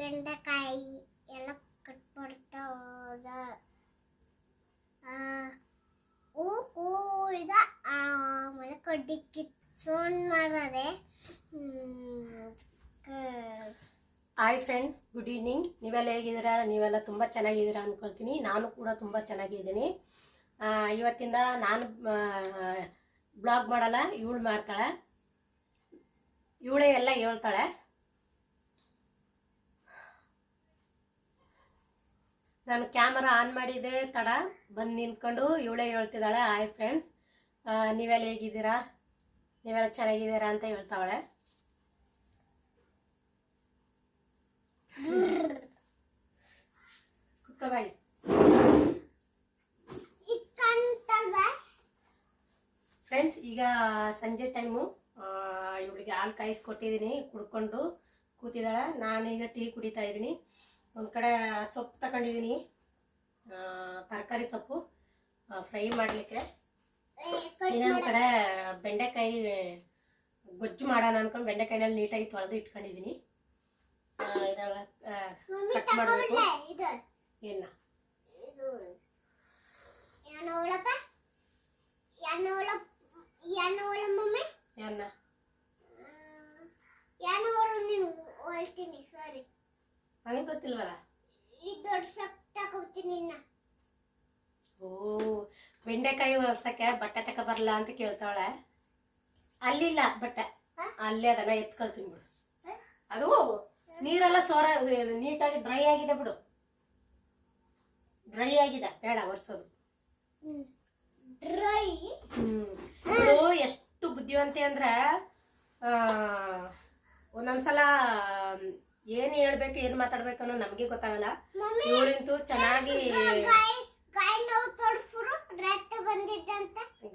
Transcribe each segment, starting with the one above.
ಬೆಂಡೆಕಾಯಿ ಎಲ್ಲ ಕಟ್ ಮಾಡ್ತಾ ಹೋದ. ಈಗ ಆಮೇಲೆ ಕಡ್ಡಿ ಸೋನ್ ಮಾಡದೆ. Hi friends, good evening. ನೀವೆಲ್ಲ ಹೇಗಿದ್ದೀರಾ? ನೀವೆಲ್ಲ ತುಂಬ ಚೆನ್ನಾಗಿದ್ದೀರಾ ಅಂದ್ಕೊಳ್ತೀನಿ. ನಾನು ಕೂಡ ತುಂಬ ಚೆನ್ನಾಗಿದ್ದೀನಿ. ಇವತ್ತಿಂದ ನಾನು ಬ್ಲಾಗ್ ಮಾಡಲ್ಲ, ಇವಳು ಮಾಡ್ತಾಳೆ. ಇವಳೇ ಎಲ್ಲ ಹೇಳ್ತಾಳೆ. ನಾನು ಕ್ಯಾಮರಾ ಆನ್ ಮಾಡಿದ್ದೆ ತಡ ಬಂದು ನಿಂತ್ಕೊಂಡು ಇವಳೇ ಹೇಳ್ತಿದ್ದಾಳೆ. ಹಾಯ್ ಫ್ರೆಂಡ್ಸ್, ನೀವೆಲ್ಲ ಹೇಗಿದ್ದೀರಾ? ನೀವೆಲ್ಲ ಚೆನ್ನಾಗಿದ್ದೀರಾ ಅಂತ ಹೇಳ್ತಾವಳೆ. ಕುತ್ಕೋಬಾಯಿ. ಫ್ರೆಂಡ್ಸ್, ಈಗ ಸಂಜೆ ಟೈಮು. ಇವಳಿಗೆ ಹಾಲು ಕಾಯಿಸ್ಕೊಟ್ಟಿದ್ದೀನಿ, ಕುಡ್ಕೊಂಡು ಕೂತಿದ್ದಾಳೆ. ನಾನೀಗ ಟೀ ಕುಡಿತಾ ಇದ್ದೀನಿ. ಒಂದು ಕಡೆ ಸೊಪ್ಪು ತಗೊಂಡಿದ್ದೀನಿ, ತರಕಾರಿ ಸೊಪ್ಪು ಫ್ರೈ ಮಾಡಲಿಕ್ಕೆ. ಇನ್ನೊಂದು ಕಡೆ ಬೆಂಡೆಕಾಯಿ ಗೊಜ್ಜು ಮಾಡೋಣ ಅನ್ಕೊಂಡು ಬೆಂಡೆಕಾಯಿನಲ್ಲಿ ನೀಟಾಗಿ ತೊಳೆದು ಇಟ್ಕೊಂಡಿದ್ದೀನಿ. ಇದೆಲ್ಲ ಕಟ್ ಮಾಡಬೇಕು. ಏನ ನನಗೆ ಗೊತ್ತಿಲ್ವಲ್ಲ. ಓ, ಬೆಂಡೆಕಾಯಿ ಹೊರ್ಸಕ್ಕೆ ಬಟ್ಟೆ ತಕ ಬರಲ್ಲ ಅಂತ ಕೇಳ್ತಾವಳೆ. ಅಲ್ಲಿಲ್ಲ ಬಟ್ಟೆ, ಅಲ್ಲೇ ಅದನ್ನ ಎತ್ಕೊಳ್ತೀನಿ ಬಿಡು. ಅದು ನೀರೆಲ್ಲ ಸೋರ ನೀಟಾಗಿ ಡ್ರೈ ಆಗಿದೆ ಬಿಡು. ಡ್ರೈ ಆಗಿದೆ, ಬೇಡ ಒರ್ಸೋದು. ಇದು ಎಷ್ಟು ಬುದ್ಧಿವಂತೆ ಅಂದ್ರೆ ಒಂದೊಂದ್ಸಲ ಏನ್ ಹೇಳ್ಬೇಕು ಏನ್ ಮಾತಾಡ್ಬೇಕು ಅನ್ನೋ ನಮ್ಗೆ ಗೊತ್ತಾಗಲ್ಲ. ಇವಳಿಂತೂ ಚೆನ್ನಾಗಿ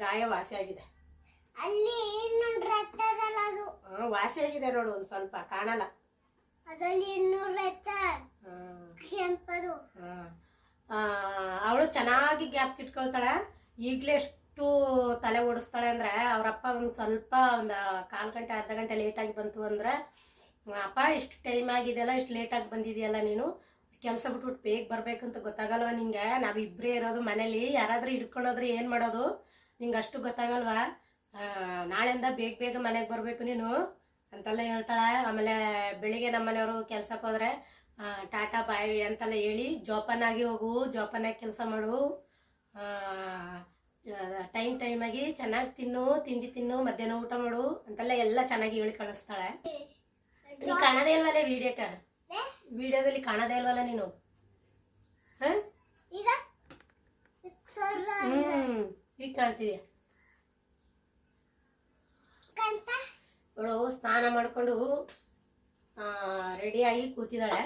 ಗಾಯ ವಾಸಿ ಆಗಿದೆ. ವಾಸಿ ಆಗಿದೆ ನೋಡು, ಒಂದ್ ಸ್ವಲ್ಪ ಕಾಣಲ್ಲ. ಅವಳು ಚೆನ್ನಾಗಿ ಗ್ಯಾಪ್ ತಿಟ್ಕೊಳ್ತಾಳೆ. ಈಗ್ಲೇ ಎಷ್ಟು ತಲೆ ಓಡಿಸ್ತಾಳೆ ಅಂದ್ರೆ, ಅವ್ರಪ್ಪ ಒಂದ್ ಸ್ವಲ್ಪ ಒಂದು 1/4 ಗಂಟೆ ಅರ್ಧ ಗಂಟೆ ಲೇಟಾಗಿ ಬಂತು ಅಂದ್ರೆ, ಅಪ್ಪ ಇಷ್ಟು ಟೈಮ್ ಆಗಿದೆಯಲ್ಲ, ಇಷ್ಟು ಲೇಟಾಗಿ ಬಂದಿದೆಯಲ್ಲ, ನೀನು ಕೆಲಸ ಬಿಟ್ಬಿಟ್ಟು ಬೇಗ ಬರ್ಬೇಕಂತ ಗೊತ್ತಾಗಲ್ವಾ ನಿಂಗೆ? ನಾವಿಬ್ಬರೇ ಇರೋದು ಮನೇಲಿ, ಯಾರಾದ್ರೂ ಹಿಡ್ಕೊಂಡೋದ್ರೆ ಏನು ಮಾಡೋದು? ನಿಂಗೆ ಅಷ್ಟು ಗೊತ್ತಾಗಲ್ವಾ? ನಾಳೆಯಿಂದ ಬೇಗ ಬೇಗ ಮನೆಗೆ ಬರಬೇಕು ನೀನು ಅಂತೆಲ್ಲ ಹೇಳ್ತಾಳೆ. ಆಮೇಲೆ ಬೆಳಿಗ್ಗೆ ನಮ್ಮ ಮನೆಯವರು ಕೆಲ್ಸಕ್ಕೆ ಹೋದ್ರೆ ಟಾಟಾ ಬಾಯ್ ಅಂತೆಲ್ಲ ಹೇಳಿ ಜೋಪಾನಾಗಿ ಹೋಗು, ಜೋಪಾನಾಗಿ ಕೆಲಸ ಮಾಡು, ಟೈಮಾಗಿ ಚೆನ್ನಾಗಿ ತಿನ್ನು, ತಿಂಡಿ ತಿನ್ನು, ಮಧ್ಯಾಹ್ನ ಊಟ ಮಾಡು ಅಂತೆಲ್ಲ ಎಲ್ಲ ಚೆನ್ನಾಗಿ ಹೇಳಿ ಕಳಿಸ್ತಾಳೆ. ನೀ ಕಾಣದೇ ಇಲ್ವಲ್ಲ ವಿಡಿಯೋದಲ್ಲಿ ಕಾಣದೇ ಇಲ್ವಲ್ಲ ನೀನು? ಈಗ ಕಾಣ್ತಿದ್ಯಾ? ಅವಳು ಸ್ನಾನ ಮಾಡ್ಕೊಂಡು ರೆಡಿಯಾಗಿ ಕೂತಿದ್ದಾಳೆ.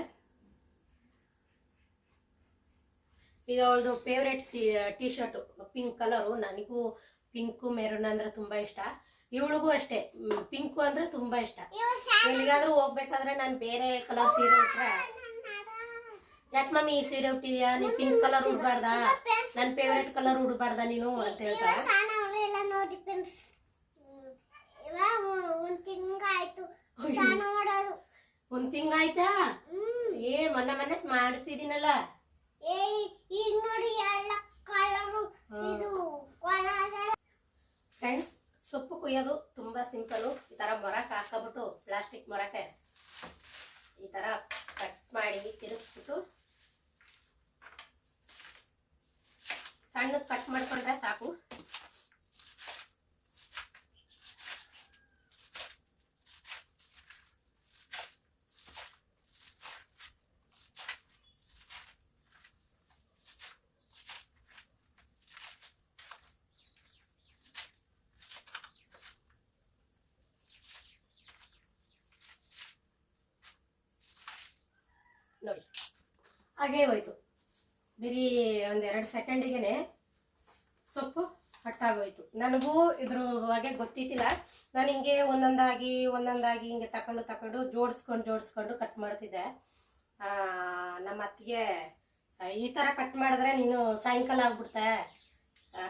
ಈಗ ಅವಳದು favourite T shirt pink colour. ನನಗೂ ಪಿಂಕು ಮೆರೂನ್ ಅಂದ್ರೆ ತುಂಬಾ ಇಷ್ಟ. ಇವಳಿಗೂ ಅಷ್ಟೇ ಪಿಂಕು ಅಂದ್ರೆ ತುಂಬಾ ಇಷ್ಟ. ಎಲ್ಲಿಗಾದ್ರೂ ಹೋಗ್ಬೇಕಾದ್ರೆ ನಾನು ಬೇರೆ ಕಲರ್ ಸೀರೆ ಉಟ್ರೆ, ಯಾಕೆ ಮಮ್ಮಿ ಈ ಸೀರೆ ಉಟ್ಟಿದ್ಯಾ, ನೀನ್ ಪಿಂಕ್ ಕಲರ್ ಉಡ್ಬಾರ್ದ, ನನ್ ಫೇವ್ರೆಟ್ ಕಲರ್ ಉಡ್ಬಾರ್ದ ನೀನು ಅಂತ ಹೇಳ್ತಾಳೆ. ಒಂದ್ ತಿಂಗಾಯ್ತಾ? ಮೊನ್ನೆ ಮಾಡಿಸಿದೀನಲ್ಲ. ಫ್ರೆಂಡ್ಸ್, ಸೊಪ್ಪು ಕುಯ್ಯೋದು ತುಂಬಾ ಸಿಂಪಲ್. ಈ ತರ ಮೊರಕ್ಕೆ ಹಾಕಬಿಟ್ಟು, ಪ್ಲಾಸ್ಟಿಕ್ ಮೊರಕ್ಕೆ ಈ ತರ ಕಟ್ ಮಾಡಿ ತಿರುಗಿಸ್ಬಿಟ್ಟು ಸಣ್ಣ ಕಟ್ ಮಾಡ್ಕೊಂಡ್ರೆ ಸಾಕು. ನೋಡಿ, ಹಾಗೇ ಹೋಯ್ತು. ಬರೀ 1-2 ಸೆಕೆಂಡಿಗೆ ಸೊಪ್ಪು ಕಟ್ಟಾಗೋಯ್ತು. ನನಗೂ ಇದ್ರ ಬಗ್ಗೆ ಗೊತ್ತಿತ್ತಿಲ್ಲ. ನಾನು ಹಿಂಗೆ ಒಂದೊಂದಾಗಿ ಹಿಂಗೆ ತಕೊಂಡು ಜೋಡಿಸ್ಕೊಂಡು ಕಟ್ ಮಾಡ್ತಿದ್ದೆ. ನಮ್ಮ ಅತ್ತಿಗೆ ಈ ಥರ ಕಟ್ ಮಾಡಿದ್ರೆ ನೀನು ಸಾಯಂಕಾಲ ಆಗ್ಬಿಡ್ತೆ,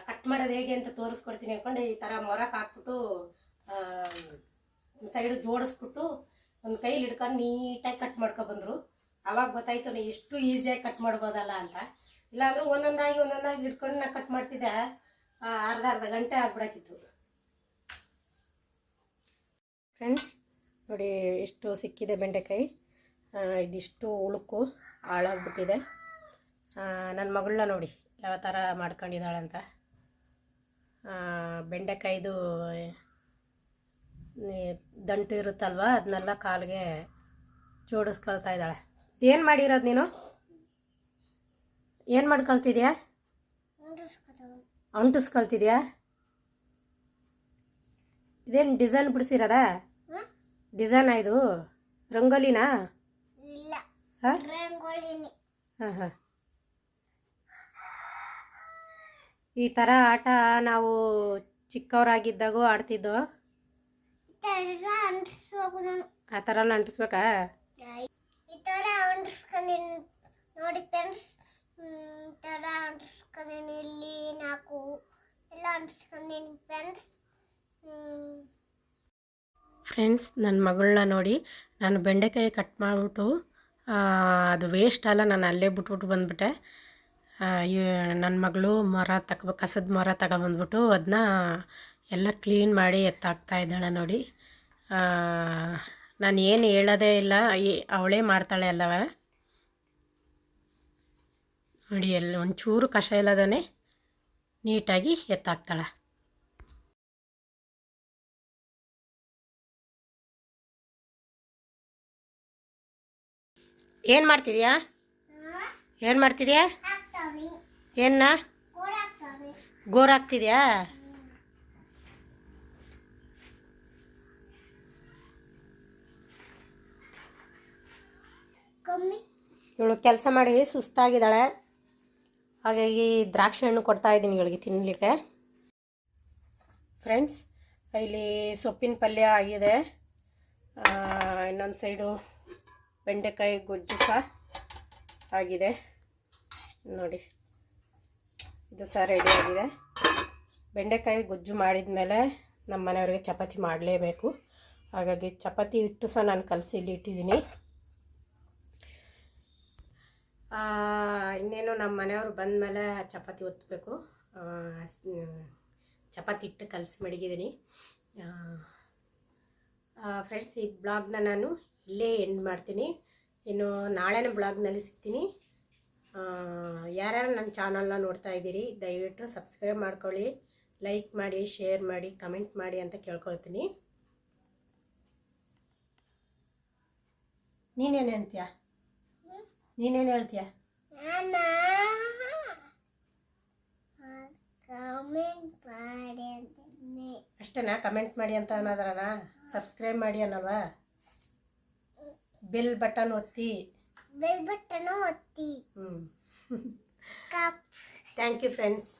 ಕಟ್ ಮಾಡೋದು ಹೇಗೆ ಅಂತ ತೋರಿಸ್ಕೊಡ್ತೀನಿ ಅಂದ್ಕೊಂಡು ಈ ಥರ ಮೊರಕ್ಕೆ ಹಾಕ್ಬಿಟ್ಟು ಸೈಡು ಜೋಡಿಸ್ಬಿಟ್ಟು ಒಂದು ಕೈಲಿ ಹಿಡ್ಕೊಂಡು ನೀಟಾಗಿ ಕಟ್ ಮಾಡ್ಕೊಬಂದರು. ಅವಾಗ ಗೊತ್ತಾಯ್ತು ನೀ ಎಷ್ಟು ಈಸಿಯಾಗಿ ಕಟ್ ಮಾಡ್ಬೋದಲ್ಲ ಅಂತ. ಇಲ್ಲಾಂದ್ರೆ ಒಂದೊಂದಾಗಿ ಹಿಡ್ಕೊಂಡು ನಾ ಕಟ್ ಮಾಡ್ತಿದ್ದೆ, ಅರ್ಧ ಗಂಟೆ ಆಗ್ಬಿಡಾಕಿತ್ತು. ಫ್ರೆಂಡ್ಸ್ ನೋಡಿ ಎಷ್ಟು ಸಿಕ್ಕಿದೆ ಬೆಂಡೆಕಾಯಿ. ಇದಿಷ್ಟು ಉಳುಕು ಹಾಳಾಗ್ಬಿಟ್ಟಿದೆ. ನನ್ನ ಮಗಳನ್ನ ನೋಡಿ ಯಾವ ಥರ ಮಾಡ್ಕೊಂಡಿದ್ದಾಳಂತ. ಬೆಂಡೆಕಾಯ್ದು ದಂಟು ಇರುತ್ತಲ್ವ ಅದನ್ನೆಲ್ಲ ಕಾಲಿಗೆ ಜೋಡಿಸ್ಕೊಳ್ತಾ ಇದ್ದಾಳೆ. ಏನು ಮಾಡಿರೋದು ನೀನು? ಏನು ಮಾಡ್ಕೊಳ್ತಿದ್ಯಾ? ಅಂಟಿಸ್ಕೊಳ್ತಿದ್ಯಾ? ಇದೇನು ಡಿಸೈನ್ ಬಿಡಿಸಿರೋದಾ? ಡಿಸೈನಾ ಇದು? ರಂಗೋಲಿನಾ? ಹಾಂ ಹಾಂ. ಈ ಥರ ಆಟ ನಾವು ಚಿಕ್ಕವರಾಗಿದ್ದಾಗೂ ಆಡ್ತಿದ್ದೋ. ಆ ಥರ ಅಂಟಿಸ್ಬೇಕಾ? ಈ ಥರ ಅಂಟಿಸ್ಕೊಂಡಿನಿ ನೋಡಿ ಫ್ರೆಂಡ್ಸ್. ಥರ ಅಂಟಿಸ್ಕೊಂಡಿನಿ, ಇಲ್ಲಿ 4 ಎಲ್ಲ ಅಂಟಿಸ್ಕೊಂಡಿನಿ ಫ್ರೆಂಡ್ಸ್. ಫ್ರೆಂಡ್ಸ್ ನನ್ನ ಮಗಳನ್ನ ನೋಡಿ ನಾನು ಬೆಂಡೆಕಾಯಿ ಕಟ್ ಮಾಡಿಬಿಟ್ಟು ಅದು ವೇಸ್ಟ್ ಅಲ್ಲ, ನಾನು ಅಲ್ಲೇ ಬಿಟ್ಬಿಟ್ಟು ಬಂದುಬಿಟ್ಟೆ. ನನ್ನ ಮಗಳು ಕಸದ ಮೊರ ತಗೊಬಂದ್ಬಿಟ್ಟು ಅದನ್ನ ಎಲ್ಲ ಕ್ಲೀನ್ ಮಾಡಿ ಎತ್ತಾಕ್ತಾ ಇದ್ದಾಳೆ ನೋಡಿ. ನಾನು ಏನು ಹೇಳೋದೇ ಇಲ್ಲ, ಅವಳೇ ಮಾಡ್ತಾಳೆ ಅಲ್ಲವ ನೋಡಿ. ಒಂಚೂರು ಕಷ ಇಲ್ಲದೇ ನೀಟಾಗಿ ಎತ್ತಾಕ್ತಾಳೆ. ಏನು ಮಾಡ್ತಿದ್ಯಾ? ಏನು ಮಾಡ್ತಿದ್ಯಾ? ಏನ ಗೋರ್ ಹಾಕ್ತಿದ್ಯಾ? ಇವಳು ಕೆಲಸ ಮಾಡಿ ಸುಸ್ತಾಗಿದ್ದಾಳೆ, ಹಾಗಾಗಿ ದ್ರಾಕ್ಷಿ ಹಣ್ಣು ಕೊಡ್ತಾ ಇದ್ದೀನಿ ಇವಳಿಗೆ ತಿನ್ನಲಿಕ್ಕೆ. ಫ್ರೆಂಡ್ಸ್ ಇಲ್ಲಿ ಸೊಪ್ಪಿನ ಪಲ್ಯ ಆಗಿದೆ, ಇನ್ನೊಂದು ಸೈಡು ಬೆಂಡೆಕಾಯಿ ಗೊಜ್ಜು ಸಹ ಆಗಿದೆ ನೋಡಿ. ಇದು ಸಹ ರೆಡಿ ಆಗಿದೆ. ಬೆಂಡೆಕಾಯಿ ಗೊಜ್ಜು ಮಾಡಿದ ಮೇಲೆ ನಮ್ಮ ಮನೆಯವ್ರಿಗೆ ಚಪಾತಿ ಮಾಡಲೇಬೇಕು, ಹಾಗಾಗಿ ಚಪಾತಿ ಹಿಟ್ಟು ಸಹ ನಾನು ಕಲಸಿ ಇಲ್ಲಿ ಇಟ್ಟಿದ್ದೀನಿ. ಇನ್ನೇನು ನಮ್ಮ ಮನೆಯವರು ಬಂದ ಮೇಲೆ ಚಪಾತಿ ಒತ್ತಬೇಕು. ಚಪಾತಿ ಹಿಟ್ಟು ಕಲಸಿ ಮಡಗಿದ್ದೀನಿ. ಫ್ರೆಂಡ್ಸ್ ಈ ಬ್ಲಾಗ್ನ ನಾನು ಇಲ್ಲೇ ಎಂಡ್ ಮಾಡ್ತೀನಿ. ಇನ್ನು ನಾಳೆನೇ ಬ್ಲಾಗ್ನಲ್ಲಿ ಸಿಗ್ತೀನಿ. ಯಾರ್ಯಾರು ನನ್ನ ಚಾನಲ್ನ ನೋಡ್ತಾ ಇದ್ದೀರಿ ದಯವಿಟ್ಟು ಸಬ್ಸ್ಕ್ರೈಬ್ ಮಾಡ್ಕೊಳ್ಳಿ, ಲೈಕ್ ಮಾಡಿ, ಶೇರ್ ಮಾಡಿ, ಕಮೆಂಟ್ ಮಾಡಿ ಅಂತ ಕೇಳ್ಕೊಳ್ತೀನಿ. ನೀನೇನು ಹೇಳ್ತೀಯ? ನೀನೇನು ಹೇಳ್ತೀಯ? ಅಷ್ಟೇನಾ? ಕಮೆಂಟ್ ಮಾಡಿ ಅಂತ ಅನ್ನೋದ್ರನ? ಸಬ್ಸ್ಕ್ರೈಬ್ ಮಾಡಿ ಅನ್ನಲ್ವಾ? ಬೆಲ್ ಬಟನ್ ಒತ್ತಿ. Thank you friends.